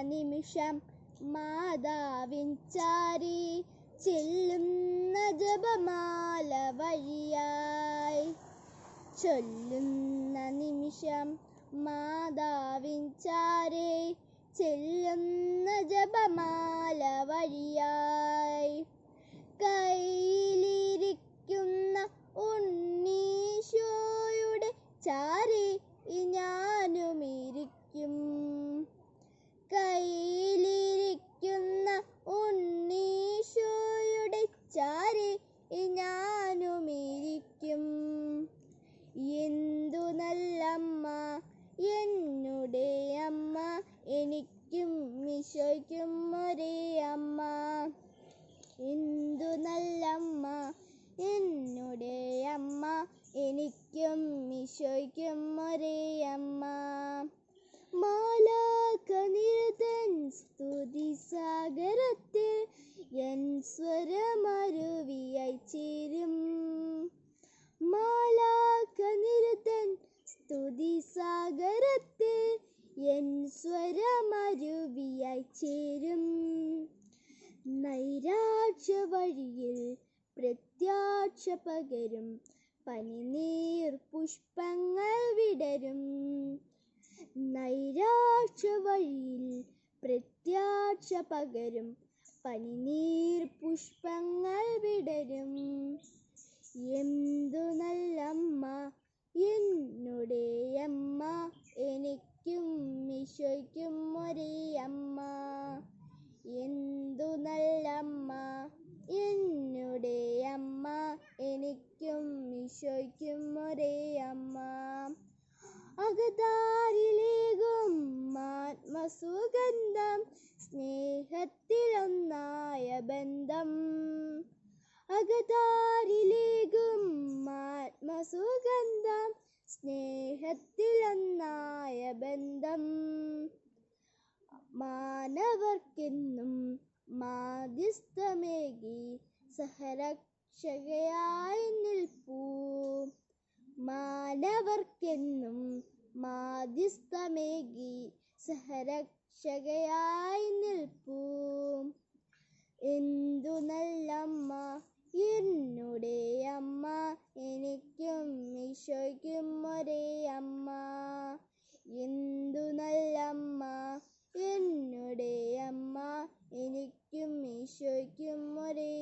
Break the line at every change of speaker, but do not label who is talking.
നിമിഷം മാതാവിൻ ചാരി ചെല്ലുന്ന ജപമാല വഴിയായി. ചൊല്ലുന്ന നിമിഷം മാതാവിൻ ചാരി ചെല്ലുന്ന ജപമാല വഴിയായി. കയ്യിലിരിക്കുന്ന ഉണ്ണീശോയുടെ ചാരി ഞാനുമിരിക്കും. കയ്യിലിരിക്കുന്ന ഉണ്ണീശോയുടെ ചാരി ഞാനുമിരിക്കും. എന്തു നല്ലമ്മ എന്നുടെ അമ്മ, എനിക്കും ഈശോയ്ക്കും ഒരേ അമ്മ. എന്തു നല്ലമ്മ എന്നുടെ അമ്മ, എനിക്കും ഈശോയ്ക്കും ഒരേ അമ്മ. മാലാഖനിരതൻ സ്തുതി സാഗരത്തിൽ എൻ സ്വരമരുവിയായി ചേരും. മാലാഖനിരതൻ സ്തുതി സാഗരത്തിൽ എൻ സ്വരമരുവിയായി ചേരും. നൈരാശ്യ വഴിയിൽ പ്രത്യാശ പകരും പനിനീർ പുഷ്പങ്ങൾ വിടരും. നൈരാശ്യ വഴിയിൽ പ്രത്യാശ പകരും പനിനീർ പുഷ്പങ്ങൾ വിടരും. എന്തു നല്ലമ്മ എന്നുടെ അമ്മ, എനിക്കും ഈശോയ്ക്കും ഒരേ അമ്മ. എന്തു നല്ലമ്മ എന്നുടെ അമ്മ, എനിക്കും ഈശോയ്ക്കും ഒരേ അമ്മ. അകതാരിലേകും ആത്മസുഗന്ധം സ്നേഹത്തിലൊന്നായ ബന്ധം. അകതാരിലേകും ആത്മസുഗന്ധം സ്നേഹത്തിലൊന്നായ ബന്ധം. മാനവർക്കെന്നും മാധ്യസ്ഥമേകി സഹരക്ഷകയായി നിൽപ്പൂ. മാനവർക്കെന്നും മാധ്യസ്ഥമേകി സഹരക്ഷകയായി നിൽപ്പൂ. എന്തു നല്ലമ്മ എന്നുടെ അമ്മ, എനിക്കും ഈശോയ്ക്കും ഒരേ അമ്മ. എന്തു നല്ലമ്മ എന്നുടെ അമ്മ, എനിക്കും ഈശോയ്ക്കും ഒരേ